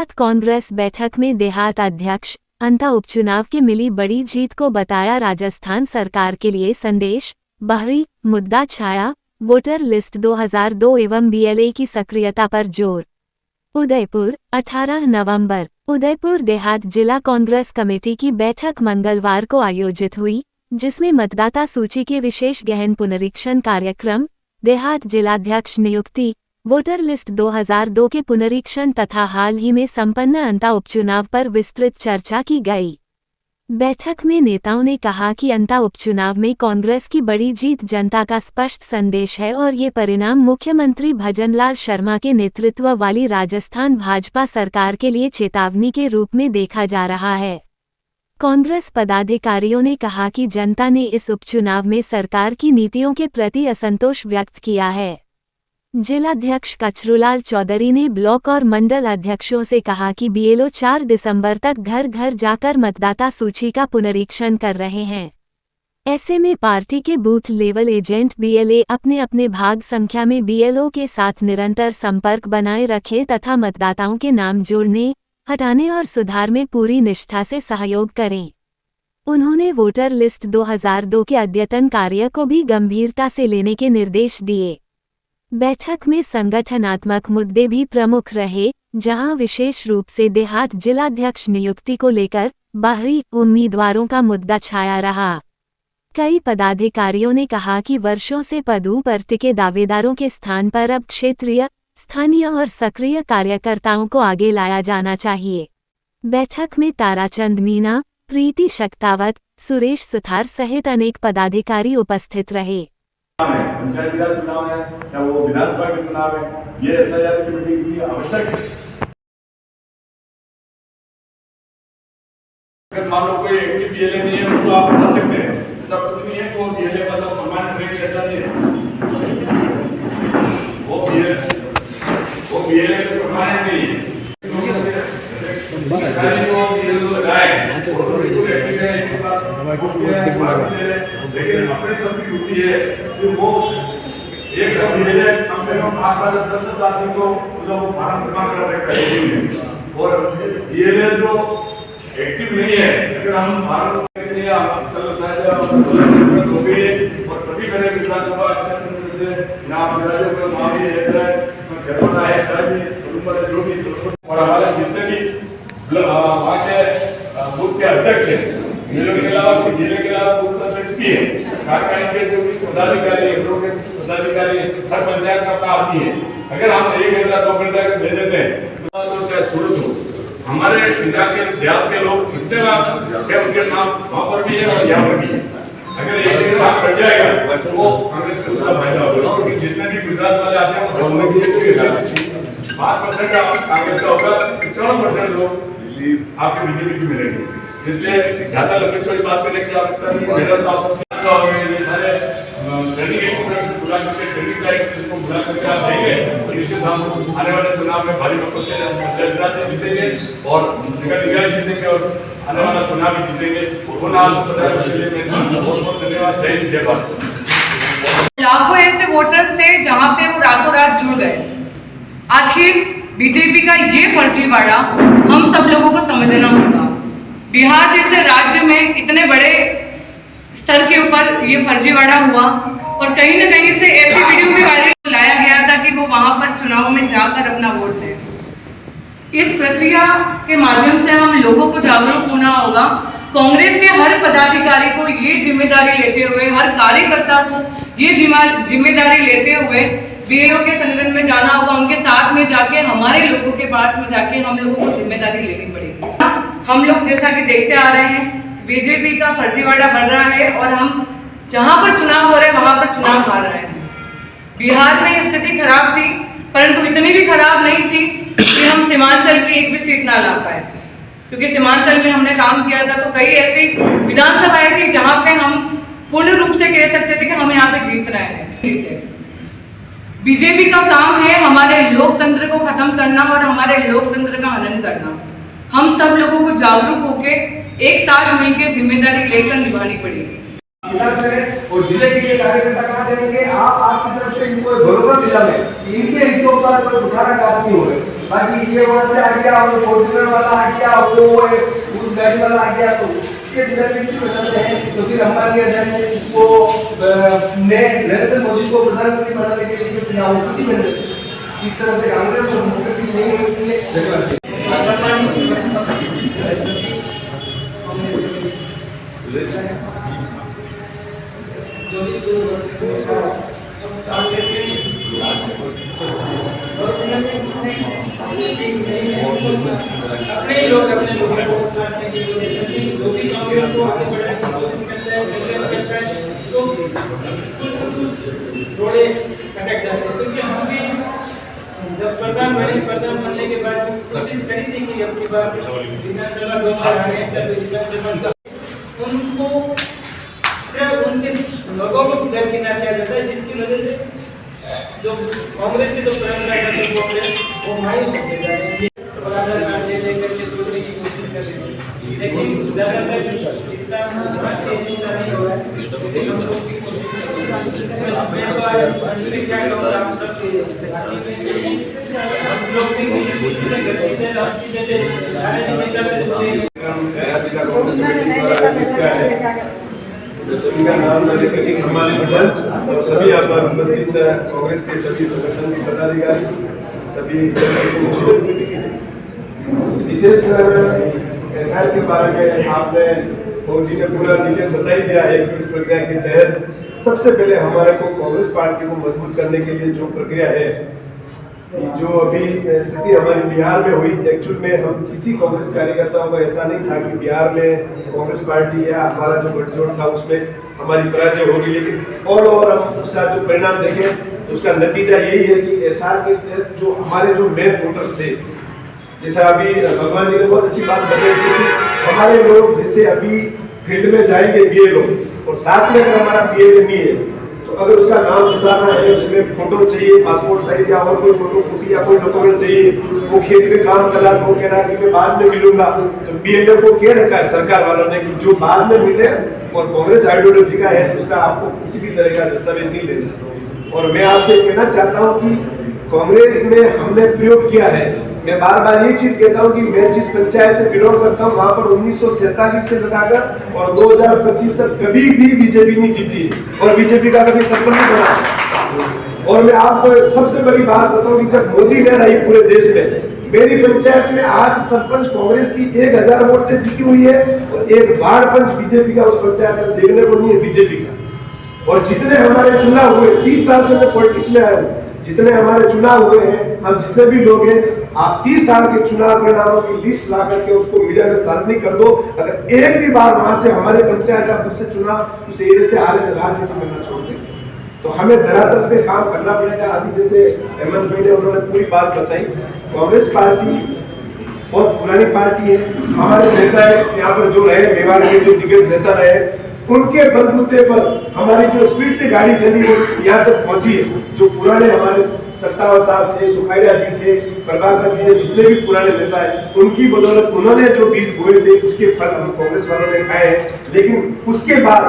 देहात कांग्रेस बैठक में देहात अध्यक्ष अंता उपचुनाव के मिली बड़ी जीत को बताया राजस्थान सरकार के लिए संदेश। बाहरी मुद्दा छाया, वोटर लिस्ट 2002 एवं बीएलए की सक्रियता पर जोर। उदयपुर 18 नवंबर। उदयपुर देहात जिला कांग्रेस कमेटी की बैठक मंगलवार को आयोजित हुई, जिसमें मतदाता सूची के विशेष गहन पुनरीक्षण कार्यक्रम, देहात जिलाध्यक्ष नियुक्ति, वोटर लिस्ट 2002 के पुनरीक्षण तथा हाल ही में संपन्न अंता उपचुनाव पर विस्तृत चर्चा की गई। बैठक में नेताओं ने कहा कि अंता उपचुनाव में कांग्रेस की बड़ी जीत जनता का स्पष्ट संदेश है और ये परिणाम मुख्यमंत्री भजनलाल शर्मा के नेतृत्व वाली राजस्थान भाजपा सरकार के लिए चेतावनी के रूप में देखा जा रहा है। कांग्रेस पदाधिकारियों ने कहा कि जनता ने इस उपचुनाव में सरकार की नीतियों के प्रति असंतोष व्यक्त किया है। जिलाध्यक्ष कचरूलाल चौधरी ने ब्लॉक और मंडल अध्यक्षों से कहा कि बीएलओ 4 दिसंबर तक घर घर जाकर मतदाता सूची का पुनरीक्षण कर रहे हैं। ऐसे में पार्टी के बूथ लेवल एजेंट बीएलए अपने अपने भाग संख्या में बीएलओ के साथ निरंतर संपर्क बनाए रखें तथा मतदाताओं के नाम जोड़ने, हटाने और सुधार में पूरी निष्ठा से सहयोग करें। उन्होंने वोटर लिस्ट 2002 के अद्यतन कार्य को भी गंभीरता से लेने के निर्देश दिए। बैठक में संगठनात्मक मुद्दे भी प्रमुख रहे, जहां विशेष रूप से देहात जिलाध्यक्ष नियुक्ति को लेकर बाहरी उम्मीदवारों का मुद्दा छाया रहा। कई पदाधिकारियों ने कहा कि वर्षों से पदों पर टिके दावेदारों के स्थान पर अब क्षेत्रीय, स्थानीय और सक्रिय कार्यकर्ताओं को आगे लाया जाना चाहिए। बैठक में ताराचंद मीना, प्रीति शक्तावत, सुरेश सुथार सहित अनेक पदाधिकारी उपस्थित रहे। पंचायत राज चुनाव है या वो विधानसभा के चुनाव है, ये एसआईआर की मीटिंग की आवश्यक है। अगर मान लो कोई एक्टिव बीएलए नहीं है तो आप बता सकते हैं, ऐसा कुछ नहीं है कि वो बीएलए का तो प्रमाण रहेगी, ऐसा नहीं है। वो बीएलए का प्रमाण नहीं है। लेकिन अपने सबकी ड्यूटी है कि वो एक बीएलए कम से कम 8-10 आदमी को मतलब फॉर्म जमा कर सकता है। और बीएलए जो एक्टिव नहीं है, अगर हम फॉर्म कल शायद हो गई और सभी तरह विधानसभा क्षेत्र से यहाँ जो भी और हमारे जितने भी वहाँ के बूथ के अध्यक्ष हैं, जिले के अलावा बूथ अध्यक्ष भी है, कार्यकारिणी के जो भी पदाधिकारी हर पंचायत का आदमी है। अगर हम 1 घंटा 2 घंटा दे देते हैं तो चाहे सूरत हो, हमारे इलाके देहात के लोग इतने क्या उनके नाम वहाँ पर भी है और यहाँ पर भी है। अगर एक काम कर जाएगा तो वो कांग्रेस का सीधा फायदा होगा, क्योंकि जितने भी गुजरात वाले आते हैं 5% कांग्रेस का होगा, 54% लोग आपके बीजेपी को मिलेंगे। इसलिए ज्यादा लंबी चौड़ी बात करने की आवश्यकता नहीं। मेरा तो आप सबसे अच्छा होगा, ये सारे ट्रेनिंग एक से बुला करके ट्रेनिंग लाइक को बुला करके आप देंगे तो निश्चित हम आने वाले चुनाव में भारी मतों से पंचायत जीतेंगे और निकाय जीतेंगे और आने वाला चुनाव भी जीतेंगे। वो नाम से बताया उसके लिए मैं बहुत बहुत धन्यवाद। जय हिंद, जय भारत। लाखों ऐसे वोटर्स थे जहां पे वो रातों रात जुड़ गए। आखिर बीजेपी का ये फर्जीवाड़ा हम सब लोगों को समझना होगा। बिहार जैसे राज्य में इतने बड़े स्तर के ऊपर ये फर्जीवाड़ा हुआ और कहीं न कहीं से ऐसी वीडियो भी वायरल लाया गया था कि वो वहां पर चुनाव में जाकर अपना वोट दें। इस प्रक्रिया के माध्यम से हम लोगों को जागरूक होना होगा। कांग्रेस के हर पदाधिकारी को ये जिम्मेदारी लेते हुए, हर कार्यकर्ता को ये जिम्मेदारी लेते हुए बीएलओ के संगठन में जाना होगा, उनके साथ में जाके हमारे लोगों के पास में जाके हम लोगों को जिम्मेदारी लेनी पड़ेगी। हम लोग जैसा कि देखते आ रहे हैं बीजेपी का फर्जीवाड़ा बढ़ रहा है और हम जहां पर चुनाव हो रहे हैं वहां पर चुनाव हार रहे हैं। बिहार में स्थिति खराब थी, परंतु इतनी भी खराब नहीं थी कि हम सीमांचल की एक भी सीट ना ला पाए, क्योंकि सीमांचल में हमने काम किया था। तो कई ऐसी विधानसभाएं थी जहां पे हम पूर्ण रूप से कह सकते थे कि हम यहाँ पे जीत रहे हैं, जीते। बीजेपी का काम है हमारे लोकतंत्र को खत्म करना और हमारे लोकतंत्र का हनन करना। हम सब लोगों को जागरूक होके एक साथ मिलकर जिम्मेदारी लेकर निभानी पड़ेगी। और जिले के लिए कार्यकर्ता कहाँ देंगे? आप आपकी तरफ से इनको भरोसा दिलाएं कि इनके हितों पर कोई बुखारा बात नहीं हो रही। बाकी ये वहाँ से आ गया, वो फॉर्च्यूनर वाला आ गया, वो उस गाड़ी वाला आ गया, तो उसके जिले में क्यों बताते हैं? तो फिर अंबानी अडानी उसको नरेंद्र मोदी को प्रधानमंत्री बनाने के लिए चुनाव होती है। इस तरह से कांग्रेस को संस्कृति नहीं होती है। अपने लोग को काटने की कोशिश करते हैं, जो भी कांग्रेस को आगे बढ़ाने की कोशिश करता है, सेंट्रल करता है, तो कुछ रोड़े कटक जाते हैं। क्योंकि हम भी जब प्रधान बनने के बाद कोशिश करी थी कि अपनी बार विधानसभा 2 बार आने तक विधानसभा उनको सिर्फ उनके लोगों को दरकिनार किया जाता है, जिसकी वजह से जो कांग्रेस की जो परंपरा है वो मायूस होते जा रहे हैं। ले करके दूसरे की कोशिश कर रहे हैं, लेकिन ज्यादातर इतना चेंज नहीं हो रहा है, इसलिए हम लोग की कोशिश कर रहे हैं। क्या कहूँगा आप सब हम लोग भी किसी से गलती से राष्ट्रीय जैसे सभी का नाम लेकर के सम्मानित मंच और सभी यहाँ पर उपस्थित कांग्रेस के सभी संगठन के पदाधिकारी, सभी विशेष एसआर के बारे में आपने जी ने पूरा डिटेल बता ही दिया है कि इस प्रक्रिया के तहत सबसे पहले हमारे को कांग्रेस पार्टी को मजबूत करने के लिए जो प्रक्रिया है, जो अभी स्थिति हमारी बिहार में हुई, एक्चुअल में हम किसी कांग्रेस कार्यकर्ताओं को ऐसा नहीं था कि बिहार में कांग्रेस पार्टी या हमारा जो गठजोड़ था उसमें हमारी पराजय होगी, लेकिन और हम उसका जो परिणाम देखें तो उसका नतीजा यही है कि एसआर के तहत जो हमारे जो मेन वोटर्स थे, जैसा अभी भगवान जी ने बहुत अच्छी बात बताई थी, हमारे लोग जैसे अभी फील्ड में जाएंगे बीएलओ और साथ में अगर हमारा बीएलओ नहीं है तो अगर उसका नाम जुटाना है, उसमें फोटो चाहिए, पासपोर्ट साइज या और कोई फोटो कॉपी या कोई डॉक्यूमेंट चाहिए, वो खेत में काम कर रहा, वो कह रहा कि मैं बाद में मिलूंगा, तो बीएलओ को कह रखा है सरकार वालों ने कि जो बाद में मिले और कांग्रेस आइडियोलॉजी का है उसका आपको किसी भी तरह का दस्तावेज नहीं देना। और मैं आपसे कहना चाहता हूँ कि कांग्रेस में हमने प्रयोग किया है, मैं बार बार ये चीज कहता हूँ कि मैं जिस पंचायत से बिलोंग करता हूँ वहां पर 1947 से लगाकर और 2025 तक कभी भी बीजेपी नहीं जीती और बीजेपी का कभी सरपंच नहीं बना। और मैं आपको सबसे बड़ी बात बताऊं कि जब मोदी ने रही पूरे देश में, मेरी पंचायत में आज सरपंच कांग्रेस की 1000 वोट से जीती हुई है और एक वार्ड पंच बीजेपी का उस पंचायत में देखने को नहीं है बीजेपी का। और जितने हमारे चुनाव हुए, 30 साल से मैं पॉलिटिक्स में आया हूँ, जितने हमारे चुनाव हुए हैं, हम जितने भी लोग हैं, आप 30 साल के चुनाव परिणामों की लिस्ट ला करके उसको मीडिया में सार्वजनिक कर दो। अगर एक भी बार वहां से हमारे पंचायत का खुद से चुनाव उस एरिया से आ रहे थे, राजनीति करना छोड़ देंगे तो हमें धरातल पे काम करना पड़ेगा। अभी जैसे हेमंत भाई ने उन्होंने पूरी बात बताई, कांग्रेस पार्टी बहुत पुरानी पार्टी है, हमारे नेता यहाँ पर जो रहे, मेवाड़ के जो दिग्गज नेता रहे, उनके बलबूते पर हमारी जो स्पीड से गाड़ी चली वो यहाँ तक पहुंची है। जो पुराने हमारे सत्तावन साहब थे, सुखाड़िया जी थे, प्रभाकर जी, जितने भी पुराने नेता है, उनकी बदौलत उन्होंने जो बीज बोए थे उसके फल हम कांग्रेस वालों ने खाए हैं। लेकिन उसके बाद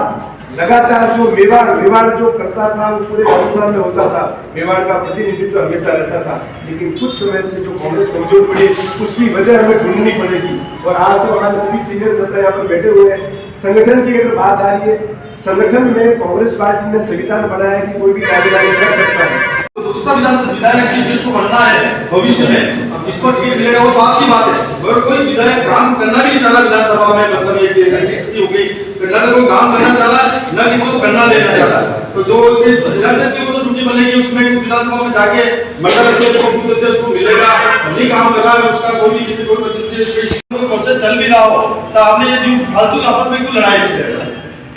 लगातार जो मेवाड़ जो करता था वो पूरे राजस्थान में होता था, मेवाड़ का प्रतिनिधित्व हमेशा रहता था, लेकिन कुछ समय से जो कांग्रेस कमजोर पड़ी उसकी वजह हमें ढूंढनी पड़ेगी। और आज तो हमारे सभी सीनियर नेता यहाँ पर बैठे हुए हैं, संगठन की अगर बात आ रही है, संगठन में कांग्रेस पार्टी ने संविधान बनाया है कि कोई भी कार्यवाही कर सकता है। दूसरा विधायक जिसको बनना है भविष्य में, इस पर टिकट मिलेगा वो बात की बात है, मगर कोई विधायक काम करना भी नहीं चाह रहा विधानसभा में, मतलब ये ऐसी स्थिति हो गई, न तो कोई काम करना चाह रहा है न किसी को करना देना चाह रहा है। तो जो उसके जिलाध्यक्ष की वो तो ड्यूटी बनेगी, उसमें कुछ विधानसभा में जाके मंडल अध्यक्ष को बूथ अध्यक्ष को मिलेगा, नहीं काम कर रहा है उसका कोई भी किसी को प्रोसेस चल भी रहा हो तो आपने ये फालतू आपस में क्यों लड़ाई छेड़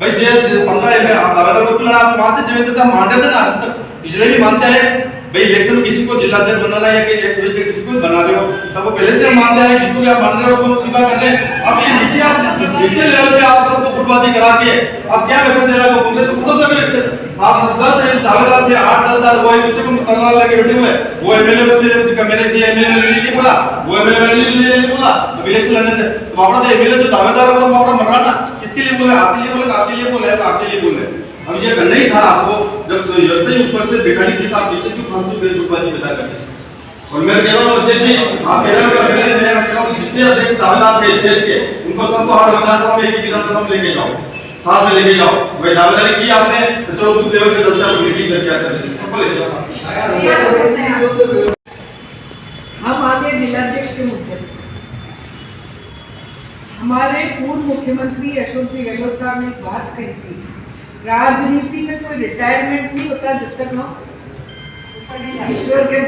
भाई जे 15 में आप लगातार को लड़ा, आप वहां से जिम्मेदार था मानते थे ना, तब पिछले भी मानते हैं भाई इलेक्शन में किसी को जिलाध्यक्ष बनाना है कि किसी को बना रहे हो, तब वो पहले से मानते हैं जिसको भी आप मान रहे हो उसको स्वीकार कर ले। अब ये नीचे लेवल पे आप सबको गुटबाजी करा के आप क्या मैसेज दे रहे हो कांग्रेस को? खुद तो आप 10 दावेदार थे, 8-10 वो एक दूसरे को मुकर्रर लगे बैठे हुए, वो एमएलए मेरे से एमएलए नहीं बोला, वो एमएलए नहीं बोला, तो इलेक्शन लड़ने थे तो वहां पर एमएलए जो दावेदार है वो वहां पर मरना, किसके लिए बोले? आपके लिए बोले, आपके लिए बोले, आपके लिए बोले। अब ये करना ही था आपको, जब ऊपर से बिठानी थी आप नीचे क्यों फालतू बेजुबाजी बता करते? और मैं कह रहा हूँ अध्यक्ष जी, आप कह रहे हो मैं कह रहा हूँ जितने अध्यक्ष दावेदार थे देश के, उनको सबको हर विधानसभा में, एक विधानसभा में लेके जाओ, साथ में लेके जाओ। भाई दावेदारी की आपने, तो चलो दूध देवर के चलते आप मीटिंग करके आते हैं, सबको लेके जाओ। हम आगे जिलाध्यक्ष के मुद्दे पर। हमारे पूर्व मुख्यमंत्री अशोक जी गहलोत साहब ने एक बात कही थी, राजनीति में कोई रिटायरमेंट नहीं होता जब तक हम ईश्वर के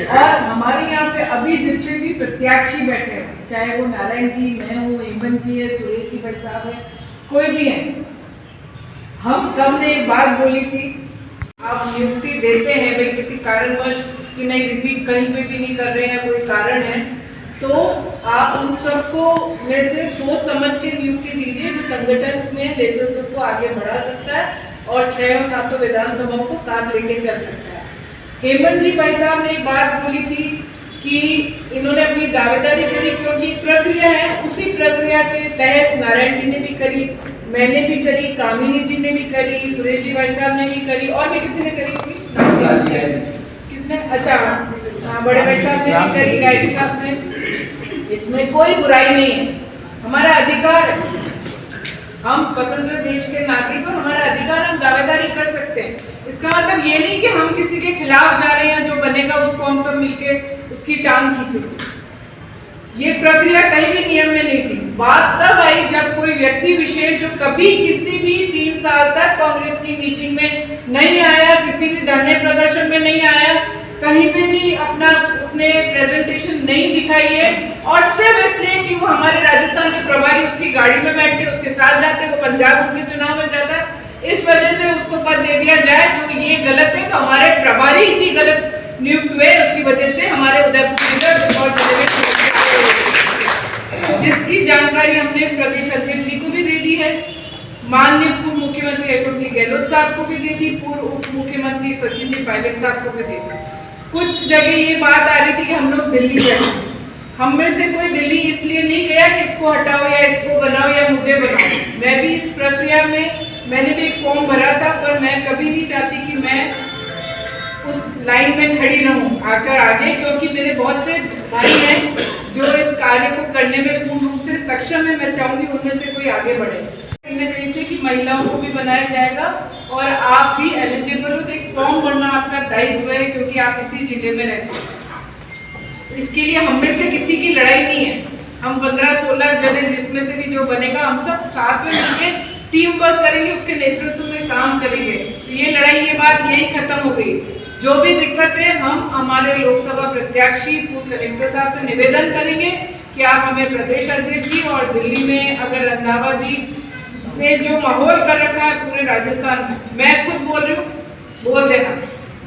और हमारे यहाँ पे अभी जितने भी प्रत्याशी बैठे हैं, चाहे वो नारायण जी, मैं हूँ, हेमंत जी है, सुरेश जी भट्ट साहब है, कोई भी है, हम सब ने एक बात बोली थी, आप नियुक्ति देते हैं भाई किसी कारणवश कि नहीं रिपीट कहीं पे भी नहीं कर रहे हैं, कोई कारण है, तो आप उन सबको में से सोच समझ के नियुक्ति दीजिए जो संगठन में नेतृत्व को आगे बढ़ा सकता है और 6 और 7 विधानसभाओं को साथ लेके चल सकता है। हेमंत जी भाई साहब ने एक बात बोली थी कि इन्होंने अपनी दावेदारी करी क्योंकि प्रक्रिया है, उसी प्रक्रिया के तहत नारायण जी ने भी करी, मैंने भी करी, कामिनी जी ने भी करी, सुरेश जी भाई साहब ने भी करी, और भी किसी ने करी होगी? किसने? अच्छा हाँ, बड़े भाई साहब ने भी करी, गायत्री साहब ने। इसमें कोई बुराई नहीं है, हमारा अधिकार है, हम स्वतंत्र देश के नागरिक और हमारा अधिकार, हम दावेदारी कर सकते हैं। इसका मतलब ये नहीं कि हम किसी के खिलाफ जा रहे हैं, जो बनेगा उसको हम सब मिलके उसकी टांग खींचेंगे। ये प्रक्रिया कहीं भी नियम में नहीं थी। बात तब आई जब कोई व्यक्ति विशेष जो कभी किसी भी 3 साल तक कांग्रेस की मीटिंग में नहीं आया, किसी भी धरने प्रदर्शन में नहीं आया, कहीं पे भी अपना उसने प्रेजेंटेशन नहीं दिखाई है, और सिर्फ इसलिए कि वो हमारे राजस्थान के प्रभारी उसकी गाड़ी में बैठते, उसके साथ जाते, वो पंजाब उनके चुनाव में जाता, इस वजह से उसको पद दे दिया जाए, तो ये गलत है। तो हमारे प्रभारी जी गलत नियुक्त हुए, उसकी वजह से हमारे उदयपुर जिले और जिले में जिसकी जानकारी हमने प्रदेश अध्यक्ष जी को भी दे दी है, माननीय पूर्व मुख्यमंत्री अशोक जी गहलोत साहब को भी दे दी, पूर्व उप मुख्यमंत्री सचिन जी पायलट साहब को भी दे दी। कुछ जगह ये बात आ रही थी कि हम लोग दिल्ली गए, हम में से कोई दिल्ली इसलिए नहीं गया कि इसको हटाओ या इसको बनाओ या मुझे बनाओ। मैं भी इस प्रक्रिया में, मैंने भी एक फॉर्म भरा था, पर मैं कभी नहीं चाहती कि मैं उस लाइन में खड़ी रहूं आकर आगे, क्योंकि मेरे बहुत से भाई हैं जो इस कार्य को करने में पूर्ण रूप से सक्षम है। मैं चाहूंगी उनमें से कोई आगे बढ़े, कहीं से कि महिलाओं को भी बनाया जाएगा और आप भी एलिजिबल हो, तो एक फॉर्म भरना आपका दायित्व है क्योंकि आप इसी जिले में रहते हैं। इसके लिए हम में से किसी की लड़ाई नहीं है, हम 15-16 जने जिसमें से भी जो बनेगा, हम सब साथ में मिलकर टीम वर्क करेंगे, उसके नेतृत्व में काम करेंगे। तो ये लड़ाई, ये बात यही खत्म हो गई। जो भी दिक्कत है, हम हमारे लोकसभा प्रत्याशी पूर्व कलेक्टर साहब से निवेदन करेंगे कि आप हमें प्रदेश अध्यक्ष जी, और दिल्ली में अगर रंधावा जी ने जो माहौल कर रखा है पूरे राजस्थान में, मैं खुद बोल रही हूँ, बोल देना।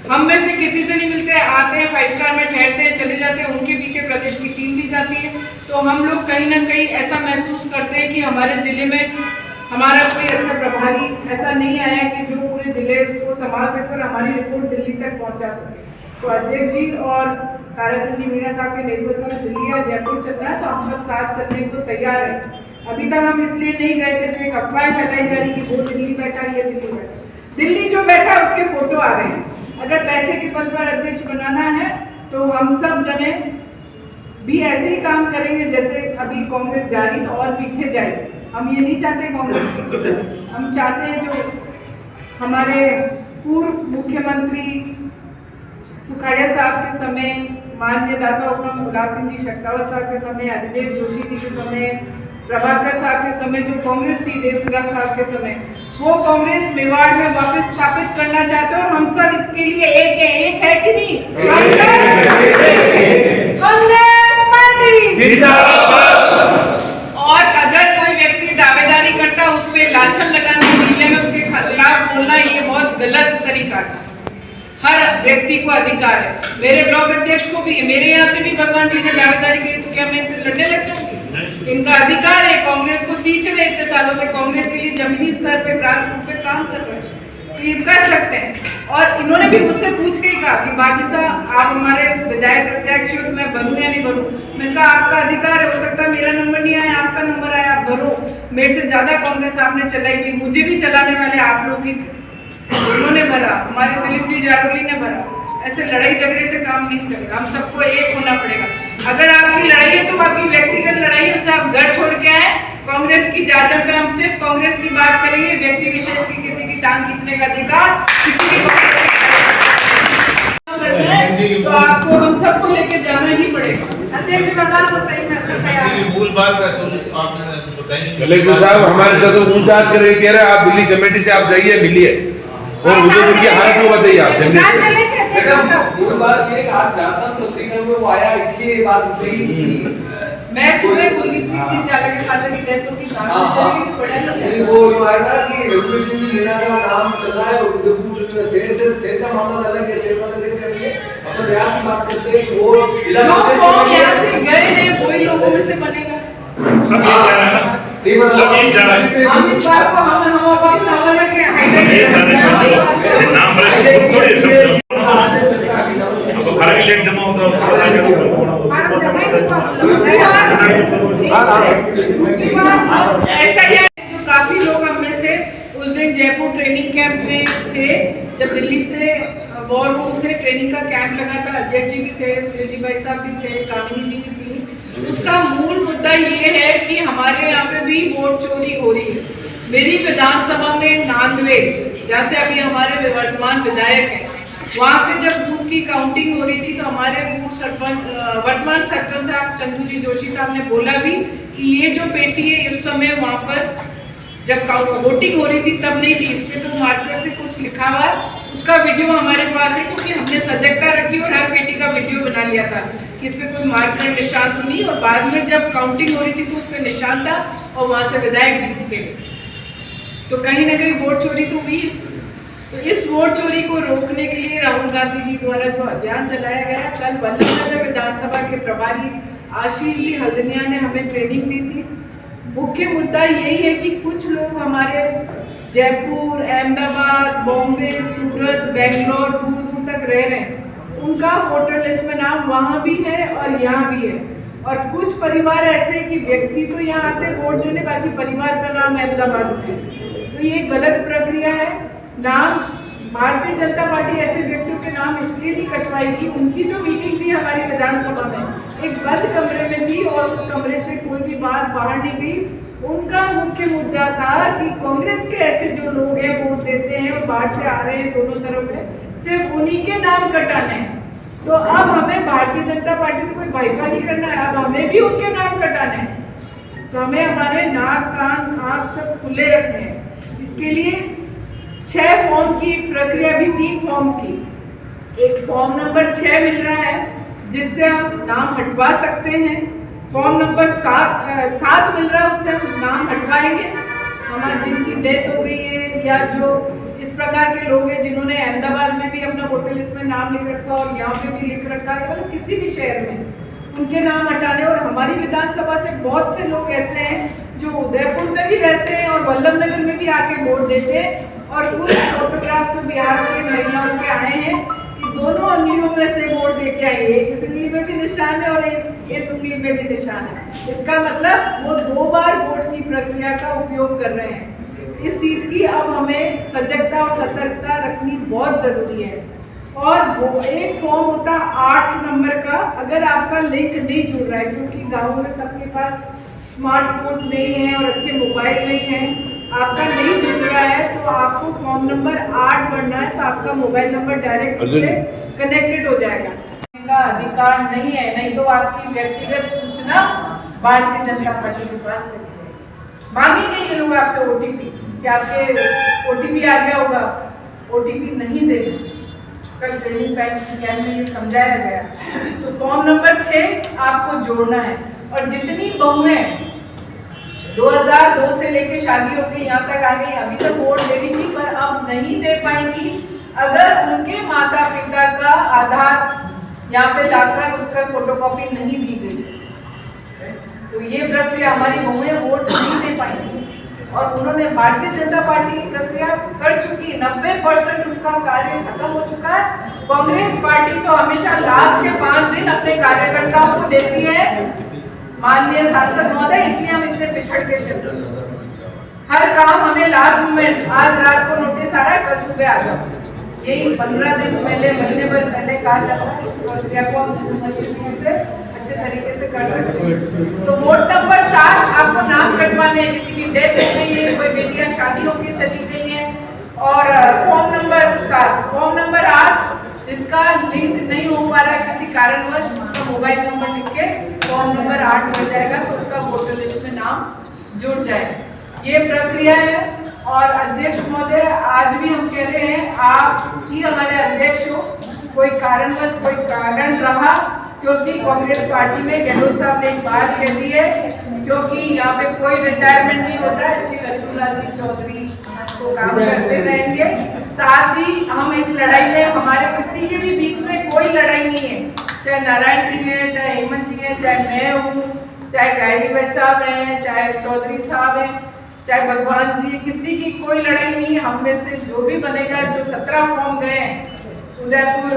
हम में से किसी से नहीं मिलते, आते हैं 5 स्टार में ठहरते हैं, चले जाते हैं, उनके पीछे प्रदेश की टीम भी जाती है। तो हम लोग कहीं ना कहीं ऐसा महसूस करते हैं कि हमारे जिले में हमारा कोई अच्छा प्रभारी ऐसा नहीं आया कि जो पूरे जिले को संभाल सके और हमारी रिपोर्ट दिल्ली तक पहुंचा सके। तो अध्यक्ष जी और ताराचंद जी मीणा साहब के नेतृत्व में दिल्ली या जयपुर चलना है, तो हम सब साथ चलने को तैयार है। अभी तक हम इसलिए नहीं गए थे, जो एक अफवाह फैलाई जा रही कि वो दिल्ली बैठा, ये दिल्ली बैठा। दिल्ली जो बैठा उसके फोटो आ रहे हैं। अगर पैसे के बल पर अध्यक्ष बनाना है तो हम सब जने भी ऐसे ही काम करेंगे जैसे अभी कांग्रेस जा रही, तो और पीछे जाएगी। हम ये नहीं चाहते कांग्रेस, हम चाहते हैं जो हमारे पूर्व मुख्यमंत्री सुखाड़िया साहब के समय, माननीय दाता उपम गुलाब सिंह जी शेखावत साहब के समय, अजय जोशी जी के समय, प्रभाकर साहब के समय जो कांग्रेस थी, देवव्रत साहब के समय, वो कांग्रेस मेवाड़ में वापस स्थापित करना चाहते हैं। और हम सब इसके लिए एक है कि नहीं? कांग्रेस पार्टी जिंदाबाद। और अगर कोई व्यक्ति दावेदारी करता, उस पर लाछन लगाना, मीडिया में उसके खिलाफ बोलना, ये बहुत गलत तरीका था। हर व्यक्ति को अधिकार है, मेरे ब्लॉक अध्यक्ष को भी है, मेरे यहाँ से भी भगवान जी ने दावेदारी की, तो क्या मैं इनसे लड़ने लग जाऊंगी? इनका अधिकार है, कांग्रेस को सींच रहे इतने सालों से, कांग्रेस के लिए जमीनी स्तर पे ग्रासरूट पे काम कर रहे हैं, तो ये कर सकते हैं। और इन्होंने भी मुझसे पूछ के ही कहा कि बाकी साहब आप हमारे विधायक प्रत्याशी हो, तो मैं बनूं या नहीं बनूं? मैंने कहा आपका अधिकार है, हो सकता है मेरा नंबर नहीं आया, आपका नंबर आया, आप भरो। मेरे से ज्यादा कांग्रेस आपने चलाई थी, मुझे भी चलाने वाले आप लोग ही, उन्होंने भरा, हमारे दिलीप जी जारोली ने भरा। ऐसे लड़ाई झगड़े से काम नहीं चलेगा, हम सबको एक होना पड़ेगा। अगर आपकी लड़ाई है तो आपकी व्यक्तिगत लड़ाई है, उससे आप घर छोड़ के आए। कांग्रेस की जांच पे हम सिर्फ कांग्रेस की बात करेंगे, व्यक्ति विशेष की किसी की टांग खींचने का अधिकार किसी की तो आपको हम सबको लेके जाना ही पड़ेगा। अध्यक्ष प्रधान को सही में तैयार मूल बात का आपने बताई। कलेक्टर साहब हमारे तरफ ऊंचा हाथ कर कह रहे हैं, आप दिल्ली कमेटी से आप जाइए, मिलिए और मुझे उनकी हालत को बताइए आप। मूल बात ये कि आज राजस्थान तो श्रीनगर में वो आया, इसलिए ये बात उठ रही थी। मैं सुबह कुलदीप सिंह की चाचा के खाते की डेथ होगी, वो आया था कि रेगुलेशन में मीना का नाम चल रहा है, उदयपुर शेर का मामला अलग है, शेर वाले से करेंगे। अपन देहात की बात करते हैं, वो जो फॉर्म यहाँ से गए हैं वही लोगों में से बनेगा। सब ये जा रहा है ना, सब ये जा रहा है। हम इस बात को हम वापस सामने रखे ये नाम रहे थोड़े सब तो फर्क लेट जमा होता ऐसा ही है। जो काफी लोग हम में से उस दिन जयपुर ट्रेनिंग कैंप में थे, जब दिल्ली से वॉर रूम से ट्रेनिंग का कैंप लगा था। अध्यक्ष जी भी थे, सुरेश जी भाई साहब भी थे, कामिनी जी भी थी। उसका मूल मुद्दा ये है कि हमारे यहाँ पे भी वोट चोरी हो रही है। मेरी विधानसभा में नांदवे, जैसे अभी हमारे वर्तमान विधायक हैं, वहाँ पे जब बूथ की काउंटिंग हो रही थी तो हमारे बूथ सरपंच वर्तमान सरपंच साहब चंदू जी जोशी साहब ने बोला भी कि ये जो पेटी है इस समय वहाँ पर जब वोटिंग हो रही थी तब नहीं थी, इस पे तो मार्कर से कुछ लिखा हुआ है। उसका वीडियो हमारे पास है, क्योंकि हमने सजगता रखी और हर पेटी का वीडियो बना लिया था कि इस पे कोई मार्कर निशान तो नहीं। और बाद में जब काउंटिंग हो रही थी तो उस पर निशान था और वहाँ से विधायक जीत गए। तो कहीं ना कहीं वोट चोरी तो हुई। तो इस वोट चोरी को रोकने के लिए राहुल गांधी जी द्वारा जो अभियान चलाया गया, कल वल्लभनगर विधानसभा के प्रभारी आशीष जी हल्दनिया ने हमें ट्रेनिंग दी थी। मुख्य मुद्दा यही है कि कुछ लोग हमारे जयपुर, अहमदाबाद, बॉम्बे, सूरत, बेंगलोर दूर दूर तक रह रहे हैं, उनका वोटर लिस्ट में नाम वहाँ भी है और यहाँ भी है। और कुछ परिवार ऐसे कि व्यक्ति तो यहाँ आते वोट देने, बाकी परिवार का नाम अहमदाबाद है। तो ये गलत प्रक्रिया है। नाम भारतीय जनता पार्टी ऐसे व्यक्तियों के नाम इसलिए नहीं कटवाएगी, उनकी जो मीटिंग थी हमारी विधानसभा में एक बंद कमरे में थी और उस कमरे से कोई भी बात बाहर नहीं गई। उनका मुख्य मुद्दा था कि कांग्रेस के ऐसे जो लोग हैं वोट देते हैं और बाहर से आ रहे हैं दोनों तरफ में, सिर्फ उन्हीं के नाम कटाने हैं। तो अब हमें भारतीय जनता पार्टी से कोई भाईपा नहीं करना है, अब हमें भी उनके नाम कटाने हैं। तो हमें हमारे नाक, कान, आँख सब खुले रखने हैं। इसके लिए 6 फॉर्म की एक प्रक्रिया भी, 3 फॉर्म की। एक फॉर्म नंबर 6 मिल रहा है जिससे हम नाम हटवा सकते हैं। फॉर्म नंबर 7 मिल रहा है, उससे हम नाम हटवाएंगे। हमारे जिनकी डेथ हो गई है या जो इस प्रकार के लोग हैं जिन्होंने अहमदाबाद में भी अपना वोटर लिस्ट में नाम लिख रखा और यहाँ पे भी लिख रखा है, मतलब किसी भी शहर में, उनके नाम हटाने। और हमारी विधानसभा से बहुत से लोग ऐसे हैं जो उदयपुर में भी रहते हैं और वल्लभनगर में भी आके वोट देते हैं। और कुछ फोटोग्राफ तो बिहार की महिलाओं के आए हैं कि दोनों उंगलियों में से वोट दे के आई है, इस उंगली में भी निशान है और इस उंगली में भी निशान है। इसका मतलब वो 2 बार वोट की प्रक्रिया का उपयोग कर रहे हैं। इस चीज की अब हमें सजगता और सतर्कता रखनी बहुत जरूरी है। और वो एक फॉर्म होता 8 नंबर का, अगर आपका लिंक नहीं जुड़ रहा है, क्योंकि गाँव में सबके पास स्मार्टफोन नहीं है और अच्छे मोबाइल नहीं है, आपका नहीं जुड़ रहा है, तो आपको फॉर्म नंबर 8 भरना है। तो आपका मोबाइल नंबर डायरेक्ट उससे कनेक्टेड हो जाएगा। का अधिकार नहीं है, नहीं तो आपकी व्यक्तिगत सूचना भारतीय जनता पार्टी के पास चली जाएगी। मांगेंगे ये लोग आपसे ओटीपी कि आपके ओटीपी आ गया होगा, ओटीपी नहीं देंगे। कल ट्रेनिंग कैंप में ये समझाया गया। तो फॉर्म नंबर 6 आपको जोड़ना है। और जितनी बहुएं 2002 से लेके शादी हो गई यहाँ तक आ गई, अभी तक वोट दे रही थी पर अब नहीं दे पाएंगी अगर उनके माता पिता का आधार यहाँ पे लाकर उसका फोटोकॉपी नहीं दी गई। तो ये प्रक्रिया हमारी बहुएं वोट नहीं दे पाएंगी। और उन्होंने भारतीय जनता पार्टी प्रक्रिया कर चुकी, 90% उनका कार्य खत्म हो चुका है। कांग्रेस पार्टी तो हमेशा लास्ट के 5 दिन अपने कार्यकर्ताओं को देती है। माननीय सांसद महोदय, इसलिए हम इतने पिछड़ के चल रहे हैं। हर काम हमें लास्ट मोमेंट, आज रात को नोटिस आ रहा है, कल सुबह आ जाओ, यही 15 दिन पहले, महीने भर पहले कहा जाता है, इस प्रक्रिया को हम मशीन से अच्छे तरीके से कर सकते हैं। तो वोट नंबर 7 आपको नाम कटवाने, किसी की डेथ हो गई है, कोई बेटियां शादी होकर चली गई है, और फॉर्म नंबर 7। फॉर्म नंबर 8 जिसका लिंक नहीं हो पा रहा है किसी कारणवश, उसका मोबाइल नंबर लिख के फॉर्म नंबर 8 मिल जाएगा तो उसका वोटर लिस्ट में नाम जुड़ जाएगा। ये प्रक्रिया है। और अध्यक्ष महोदय, आज भी हम कह रहे हैं आप ही हमारे अध्यक्ष हो, कोई कारणवश कोई कारण रहा, क्योंकि कांग्रेस पार्टी में गहलोत साहब ने एक बात कह दी है, क्योंकि यहाँ पे कोई रिटायरमेंट नहीं होता है, इसलिए लक्ष्मणलाल जी चौधरी को काम करते रहेंगे। साथ ही हम इस लड़ाई में, हमारे किसी के भी बीच में कोई लड़ाई नहीं है, चाहे नारायण जी हैं, चाहे हेमंत जी हैं, चाहे मैं हूँ, चाहे गायत्री भाई साहब हैं, चाहे चौधरी साहब हैं, चाहे भगवान जी, किसी की कोई लड़ाई नहीं है। हम में से जो भी बनेगा, जो 17 फॉर्म गए उदयपुर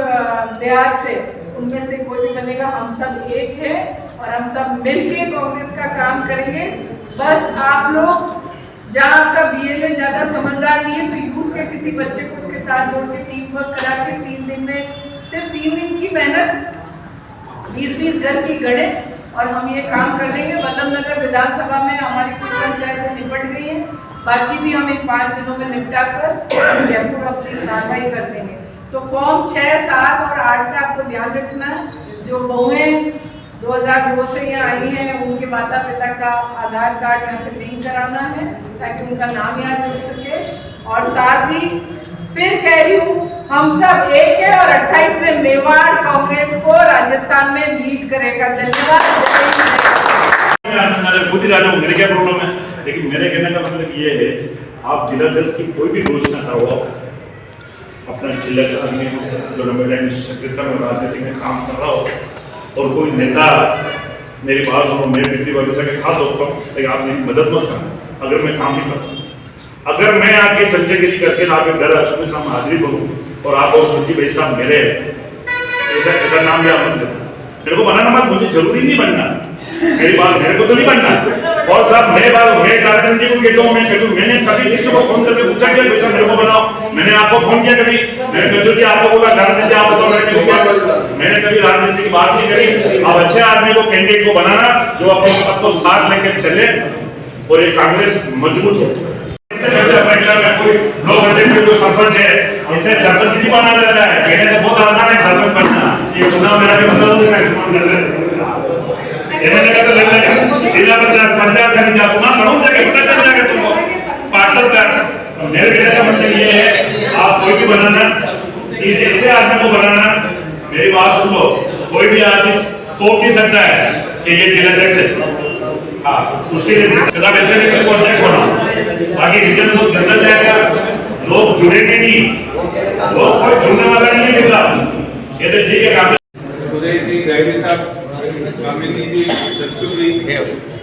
देहात से, उनमें से कोई भी बनेगा, हम सब एक है और हम सब मिलके कांग्रेस का काम करेंगे। बस आप लोग, जहाँ आपका बीएलए ज्यादा समझदार नहीं है, तो यूथ के किसी बच्चे को उसके साथ जोड़ के टीम वर्क करा के 3 दिन में, सिर्फ 3 दिन की मेहनत 20-20 घर की गढ़े और हम ये काम कर लेंगे। वल्लभनगर विधानसभा में हमारी कुछ पंचायतें निपट गई हैं, बाकी भी हम इन 5 दिनों में निपटा कर जयपुर अपनी कार्रवाई कर देंगे। तो फॉर्म 6, 7 और 8 का आपको ध्यान रखना है। जो बहुएं 2002 से यहाँ आई हैं, उनके माता पिता का आधार कार्ड यहाँ से लिंक कराना है ताकि उनका नाम यहाँ जुड़ सके। और साथ ही फिर कह रही हूँ, हम सब एक है और 28 में मेवाड़ कांग्रेस को राजस्थान में लीड करेगा। धन्यवाद। मेरे क्या प्रॉब्लम है, लेकिन मेरे कहने का मतलब ये है, आप जिला जज की कोई भी घोषणा करो, अपना जिला आदमी जो सेक्रेटरी में राजनीति में काम कर रहा हो और कोई नेता, मेरी बात सुनो, मैं पृथ्वी वर्षा के खास होता हूँ, लेकिन आप मेरी मदद मत करना अगर मैं काम नहीं करता। अगर मैं आपके चमचेगिरी करके आपके घर अश्विनी साहब हाजिरी करूँ और आप और सुरजी भाई साहब मेरे ऐसा नाम लिया मत करो, मेरे को बनाना मत, मुझे जरूरी नहीं बनना, मेरी बात मेरे को तो नहीं बनना। और साहब मैं गार्डन जी को कहता हूँ, मैं कहता हूँ, मैंने कभी किसी को फोन करके पूछा क्या पैसा मेरे को बनाओ, मैंने आपको फोन किया कभी? मैंने कचू जी आपको बोला राजनीति आप बताओ, मैंने कभी राजनीति की बात नहीं करी। आप अच्छे आदमी को, कैंडिडेट को बनाना जो अपने सबको साथ लेकर चले और ये कांग्रेस मजबूत हो। जो सरपंच है, ऐसे सरपंच नहीं बना जाता है, कहने तो बहुत आसान है सरपंच बनना, ये चुनाव मेरा भी बदल देना है, जिला पंचायत समिति का चुनाव लड़ूंगा कि पता चल जाएगा तुमको पार्षद का। मेरे कहने का मतलब ये है, आप कोई भी बनाना, ऐसे आदमी को बनाना, मेरी बात सुन लो, कोई भी आदमी थोप नहीं सकता है कि ये जिला अध्यक्ष है, हाँ उसके लिए ऐसे नहीं को अध्यक्ष होना, बाकी रिजल्ट बहुत गंदा जाएगा, लोग जुड़ेंगे नहीं, लोग कोई जुड़ने वाला नहीं है साहब। ये तो ठीक है काम। सुरेश जी, गायत्री साहब, कामिनी जी, दक्षु जी,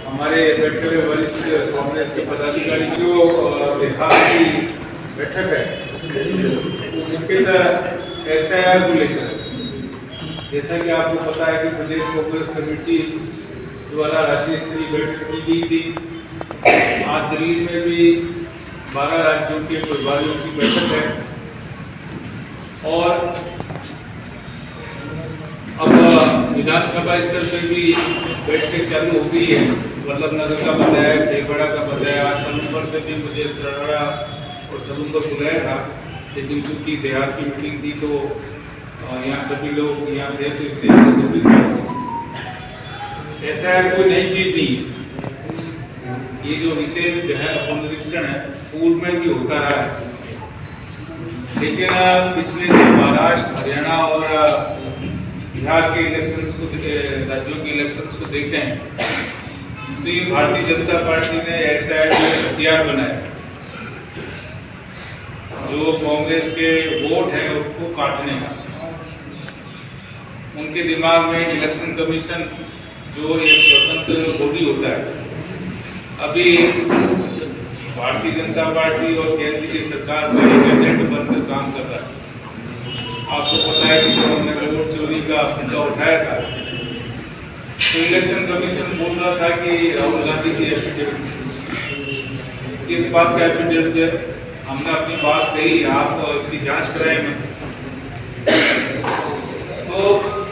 हमारे बैठे हुए वरिष्ठ कांग्रेस के पदाधिकारी, जो बिहार की बैठक है मुख्यतः SIR को लेकर, जैसा कि आपको पता है कि प्रदेश कांग्रेस कमेटी द्वारा राज्य स्तरीय बैठक की गई थी। आज दिल्ली में भी 12 राज्यों के प्रभारियों की बैठक है और अब विधानसभा स्तर पर भी बैठकें चालू हो गई है। वल्लभनगर का बताया, देवगढ़ का बताया, आज सलूंबर से भी मुझे सरवड़ा और सलूंबर बुलाया था, लेकिन चूंकि देहात की मीटिंग थी तो यहाँ सभी लोग यहाँ थे, तो इसलिए SIR कोई नई चीज नहीं। ये जो विशेष पुनरीक्षण है पूर्व में भी होता रहा है, लेकिन पिछले दिन महाराष्ट्र, हरियाणा और बिहार के इलेक्शंस को, राज्यों के इलेक्शंस को देखें तो ये भारतीय जनता पार्टी ने SIR को हथियार बनाया, जो कांग्रेस के वोट है उसको काटने का। उनके दिमाग में इलेक्शन कमीशन जो एक स्वतंत्र बॉडी होता है, अभी भारतीय जनता पार्टी और केंद्रीय सरकार का एक एजेंट बनकर काम कर रहा है। आपको पता है कि जब हमने वोट चोरी का मुद्दा उठाया था तो इलेक्शन कमीशन बोल रहा था कि राहुल गांधी की एफिडेविट, किस बात का एफिडेविट है, हमने अपनी बात कही, आप इसकी जांच कराएं। तो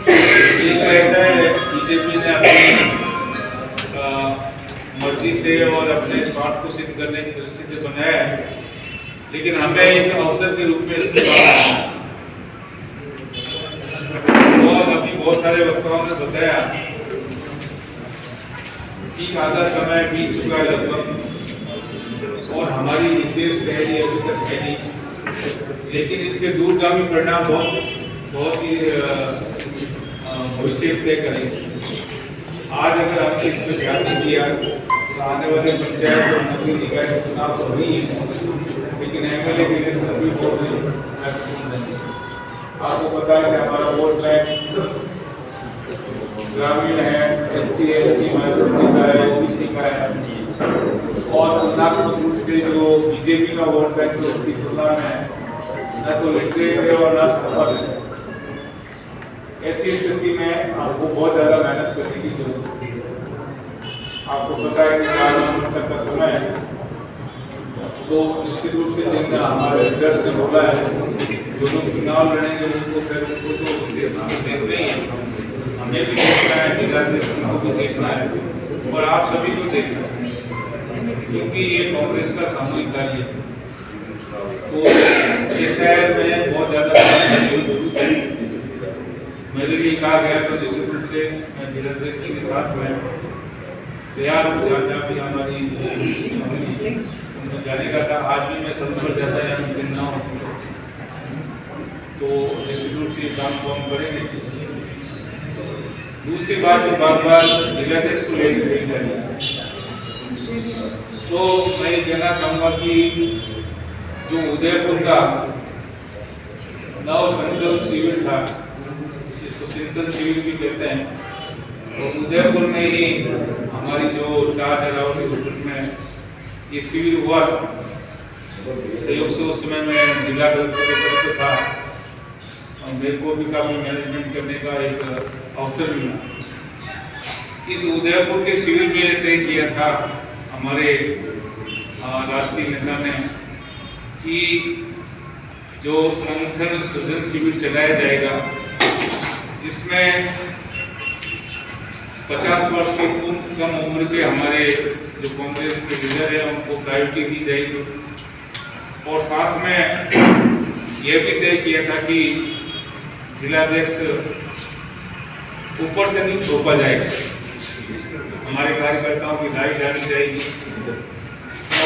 ये तो ऐसा है, बीजेपी ने अपनी मर्जी से और अपने स्वार्थ को सिद्ध करने की दृष्टि से बनाया है, लेकिन हमें एक अवसर के रूप में इसको और अभी बहुत सारे वक्ताओं ने बताया कि आधा समय बीत चुका है लगभग और हमारी विशेष तैयारी अभी तक है नहीं, लेकिन इसके दूरगामी परिणाम बहुत ही भविष्य तय करेंगे। आज अगर आपने इस पर ध्यान नहीं दिया तो आने वाले पंचायत और नगरीय निकाय के चुनाव तो नहीं है, लेकिन एमएलए के इलेक्शन भी बहुत महत्वपूर्ण है। आपको पता है कि हमारा वोट बैंक ग्रामीण है, SC ST माइनॉरिटी का है, OBC का है, और तुलनात्मक रूप से जो बीजेपी का वोट बैंक है उसकी तुलना में न तो लिटरेट है और न सफल है। ऐसी स्थिति में आपको बहुत ज़्यादा मेहनत करने की जरूरत है। आपको पता है कि 4 नवंबर तक का समय है, तो निश्चित रूप से जिन हमारे लीडर्स ने बोला है जो लोग चुनाव लड़ेंगे उनको फिर उनको तो विशेष देखना ही है, हमें भी देखना है, जिलाध्यक्ष को भी देखना है और आप सभी को देखना है, क्योंकि ये कांग्रेस का सामूहिक कार्य है। तो ये शहर में बहुत ज़्यादा मेरे लिए कहा गया तो निश्चित रूप से मैं जिलाध्यक्ष जी के साथ में तैयार हूँ। जहाँ भी हमारी जाने का था, आज भी मैं सब पर जाता है मुमकिन ना हो, तो निश्चित रूप से काम को हम करेंगे। दूसरी बात जो बार बार जिलाध्यक्ष को लेकर गई जा रही है, तो मैं ये कहना चाहूँगा कि जो उदयपुर का नव संकल्प शिविर था, जिसको चिंतन शिविर भी कहते हैं, तो उदयपुर में ही हमारी जो ताज अरावली होटल में ये शिविर हुआ, सहयोग से उस समय में जिला कलेक्टर था और मेरे को भी काफी मैनेजमेंट करने का एक अवसर मिला। इस उदयपुर के शिविर में तय किया था हमारे राष्ट्रीय नेता ने कि जो संगठन सृजन शिविर चलाया जाएगा, जिसमें 50 वर्ष के कम उम्र के हमारे जो कांग्रेस के लीडर है उनको प्रायोरिटी दी जाएगी, और साथ में यह भी तय किया था कि जिलाध्यक्ष ऊपर से नहीं थोपा जाएगा, हमारे कार्यकर्ताओं की राय जानी जाएगी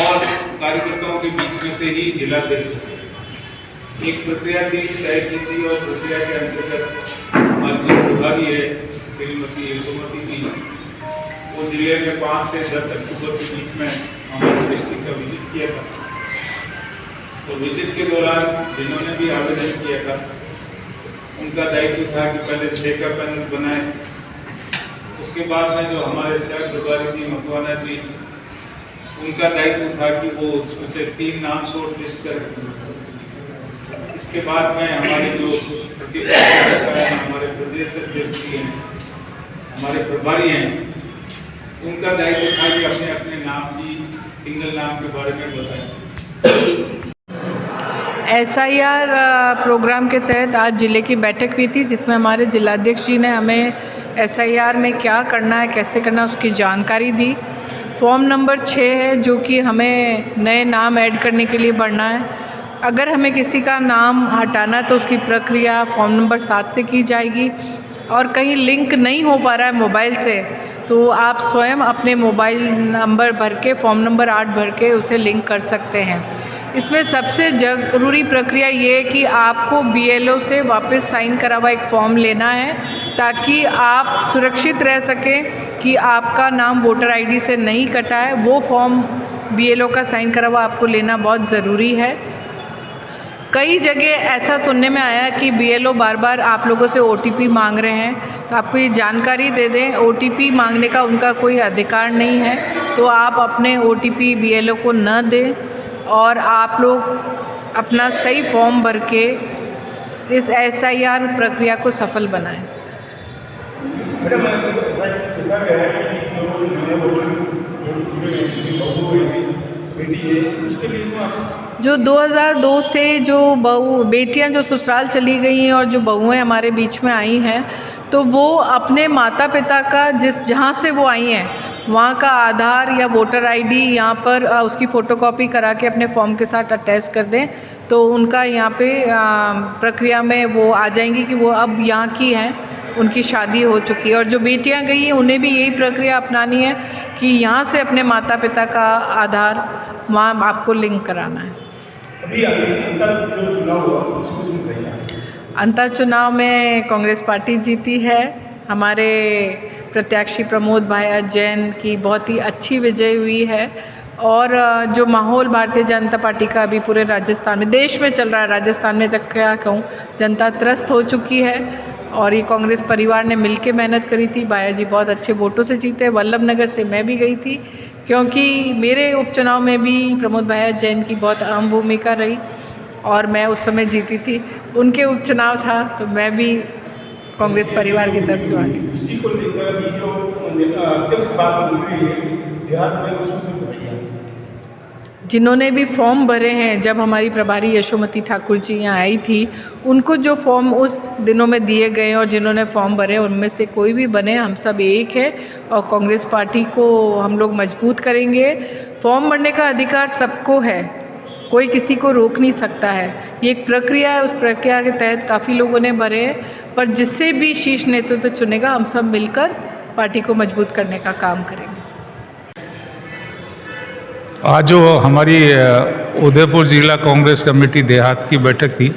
और कार्यकर्ताओं के बीच में से ही जिलाध्यक्ष एक प्रक्रिया की तय की थी, और प्रक्रिया के अंतर्गत हमारी प्रभारी है श्रीमती यशोमती जी, वो जिले में 5 से 10 अक्टूबर के बीच में हमारे डिस्ट्रिक्ट का विजिट किया था। तो विजिट के दौरान जिन्होंने भी आवेदन किया था उनका दायित्व था कि पहले 6 का पैनल बनाए, उसके बाद में जो हमारे सह प्रभारी जी मतवाना जी, उनका दायित्व था कि वो उसमें से 3 नाम शॉर्ट लिस्ट करें। इसके बाद में हमारे जो हमारे प्रदेश अध्यक्ष हैं, हमारे प्रभारी हैं, उनका दायित्व था कि अपने अपने नाम की सिंगल नाम के बारे में बताएं। SIR प्रोग्राम के तहत आज ज़िले की बैठक हुई थी, जिसमें हमारे जिलाध्यक्ष जी ने हमें SIR में क्या करना है, कैसे करना है, उसकी जानकारी दी। फॉर्म नंबर 6 है जो कि हमें नए नाम ऐड करने के लिए भरना है। अगर हमें किसी का नाम हटाना है तो उसकी प्रक्रिया फॉर्म नंबर 7 से की जाएगी, और कहीं लिंक नहीं हो पा रहा है मोबाइल से तो आप स्वयं अपने मोबाइल नंबर भर के फॉर्म नंबर 8 भर के उसे लिंक कर सकते हैं। इसमें सबसे ज़रूरी प्रक्रिया ये है कि आपको BLO से वापस साइन करा हुआ एक फ़ॉर्म लेना है, ताकि आप सुरक्षित रह सकें कि आपका नाम वोटर ID से नहीं कटा है। वो फॉर्म BLO का साइन करा हुआ आपको लेना बहुत ज़रूरी है। कई जगह ऐसा सुनने में आया कि BLO बार बार आप लोगों से OTP मांग रहे हैं, तो आपको ये जानकारी दे दें, OTP मांगने का उनका कोई अधिकार नहीं है। तो आप अपने OTP BLO को न दें और आप लोग अपना सही फॉर्म भर के इस SIR प्रक्रिया को सफल बनाएं। मैडम, ऐसा देखा गया है कि जो बेटी है उसके लिए तो आप जो 2002 से जो बेटियां जो ससुराल चली गई हैं और जो बहुएं हमारे बीच में आई हैं, तो वो अपने माता पिता का जहाँ से वो आई हैं वहाँ का आधार या वोटर आईडी यहाँ पर उसकी फ़ोटोकॉपी करा के अपने फॉर्म के साथ अटैच कर दें, तो उनका यहाँ पे प्रक्रिया में वो आ जाएंगी कि वो अब यहाँ की हैं, उनकी शादी हो चुकी है। और जो बेटियां गई हैं उन्हें भी यही प्रक्रिया अपनानी है कि यहाँ से अपने माता पिता का आधार वहाँ आपको लिंक कराना है। अभी अंतर जो चुनाव हुआ उसको बताइए। अंतर चुनाव में कांग्रेस पार्टी जीती है। हमारे प्रत्याशी प्रमोद भाया जैन की बहुत ही अच्छी विजय हुई है। और जो माहौल भारतीय जनता पार्टी का अभी पूरे राजस्थान में, देश में चल रहा है, राजस्थान में तक क्या कहूँ, जनता त्रस्त हो चुकी है। और ये कांग्रेस परिवार ने मिलके मेहनत करी थी। भाया जी बहुत अच्छे वोटों से जीते। वल्लभ नगर से मैं भी गई थी, क्योंकि मेरे उपचुनाव में भी प्रमोद भाया जैन की बहुत अहम भूमिका रही और मैं उस समय जीती थी। उनके उपचुनाव था तो मैं भी कांग्रेस परिवार की तरफ से आई। इसी को लेकर जो अध्यक्ष बात हुई है देहात में, उसको बताइए। जिन्होंने भी फॉर्म भरे हैं, जब हमारी प्रभारी यशोमती ठाकुर जी यहाँ आई थी, उनको जो फॉर्म उस दिनों में दिए गए और जिन्होंने फॉर्म भरे उनमें से कोई भी बने, हम सब एक है और कांग्रेस पार्टी को हम लोग मजबूत करेंगे। फॉर्म भरने का अधिकार सबको है, कोई किसी को रोक नहीं सकता है। ये एक प्रक्रिया है, उस प्रक्रिया के तहत काफ़ी लोगों ने भरे, पर जिससे भी शीर्ष नेतृत्व चुनेगा हम सब मिलकर पार्टी को मजबूत करने का काम करेंगे। आज जो हमारी उदयपुर जिला कांग्रेस कमेटी देहात की बैठक थी,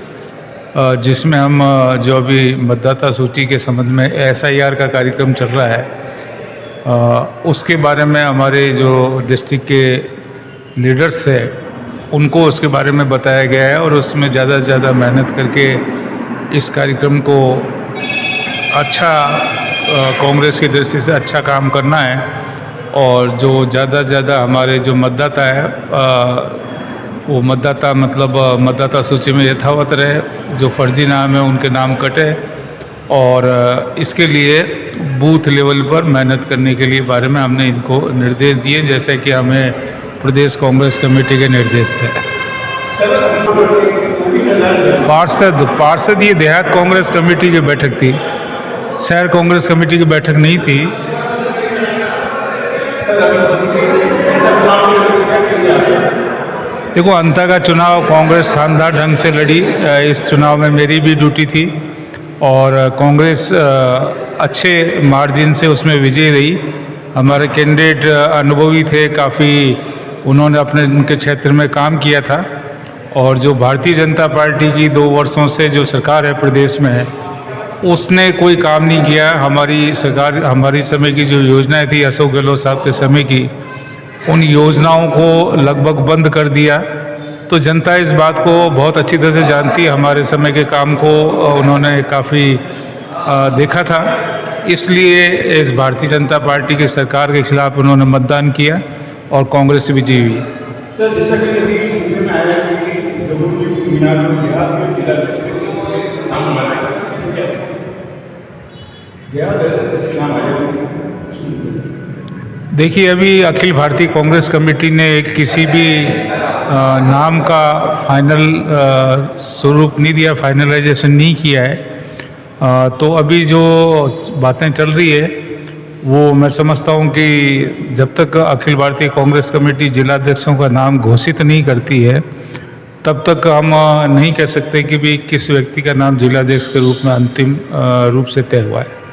जिसमें हम जो अभी मतदाता सूची के संबंध में SIR का कार्यक्रम चल रहा है, उसके बारे में हमारे जो डिस्ट्रिक्ट के लीडर्स हैं उनको उसके बारे में बताया गया है और उसमें ज़्यादा से ज़्यादा मेहनत करके इस कार्यक्रम को अच्छा कांग्रेस की दृष्टि से अच्छा काम करना है। और जो ज़्यादा से ज़्यादा हमारे जो मतदाता है वो मतदाता मतलब मतदाता सूची में यथावत रहे, जो फर्जी नाम है उनके नाम कटे, और इसके लिए बूथ लेवल पर मेहनत करने के लिए बारे में हमने इनको निर्देश दिए, जैसे कि हमें प्रदेश कांग्रेस कमेटी के निर्देश थे। पार्षद ये देहात कांग्रेस कमेटी की बैठक थी, शहर कांग्रेस कमेटी की बैठक नहीं थी। देखो, अंता का चुनाव कांग्रेस शानदार ढंग से लड़ी। इस चुनाव में मेरी भी ड्यूटी थी और कांग्रेस अच्छे मार्जिन से उसमें विजयी रही। हमारे कैंडिडेट अनुभवी थे, काफ़ी उन्होंने अपने उनके क्षेत्र में काम किया था। और जो भारतीय जनता पार्टी की 2 वर्षों से जो सरकार है प्रदेश में, उसने कोई काम नहीं किया। हमारी सरकार, हमारी समय की जो योजनाएं थी अशोक गहलोत साहब के समय की, उन योजनाओं को लगभग बंद कर दिया। तो जनता इस बात को बहुत अच्छी तरह से जानती है, हमारे समय के काम को उन्होंने काफ़ी देखा था। इसलिए इस भारतीय जनता पार्टी की सरकार के खिलाफ उन्होंने मतदान किया और कांग्रेस विजयी हुई। सर, जैसा कि अभी में आया कि मीनार में देहात में जिला नाम नाम आया। देखिए, अभी अखिल भारतीय कांग्रेस कमेटी ने किसी भी नाम का फाइनल स्वरूप नहीं दिया, फाइनलाइजेशन नहीं किया है। तो अभी जो बातें चल रही है वो मैं समझता हूँ कि जब तक अखिल भारतीय कांग्रेस कमेटी जिलाध्यक्षों का नाम घोषित नहीं करती है, तब तक हम नहीं कह सकते कि भी किस व्यक्ति का नाम जिलाध्यक्ष के रूप में अंतिम रूप से तय हुआ है।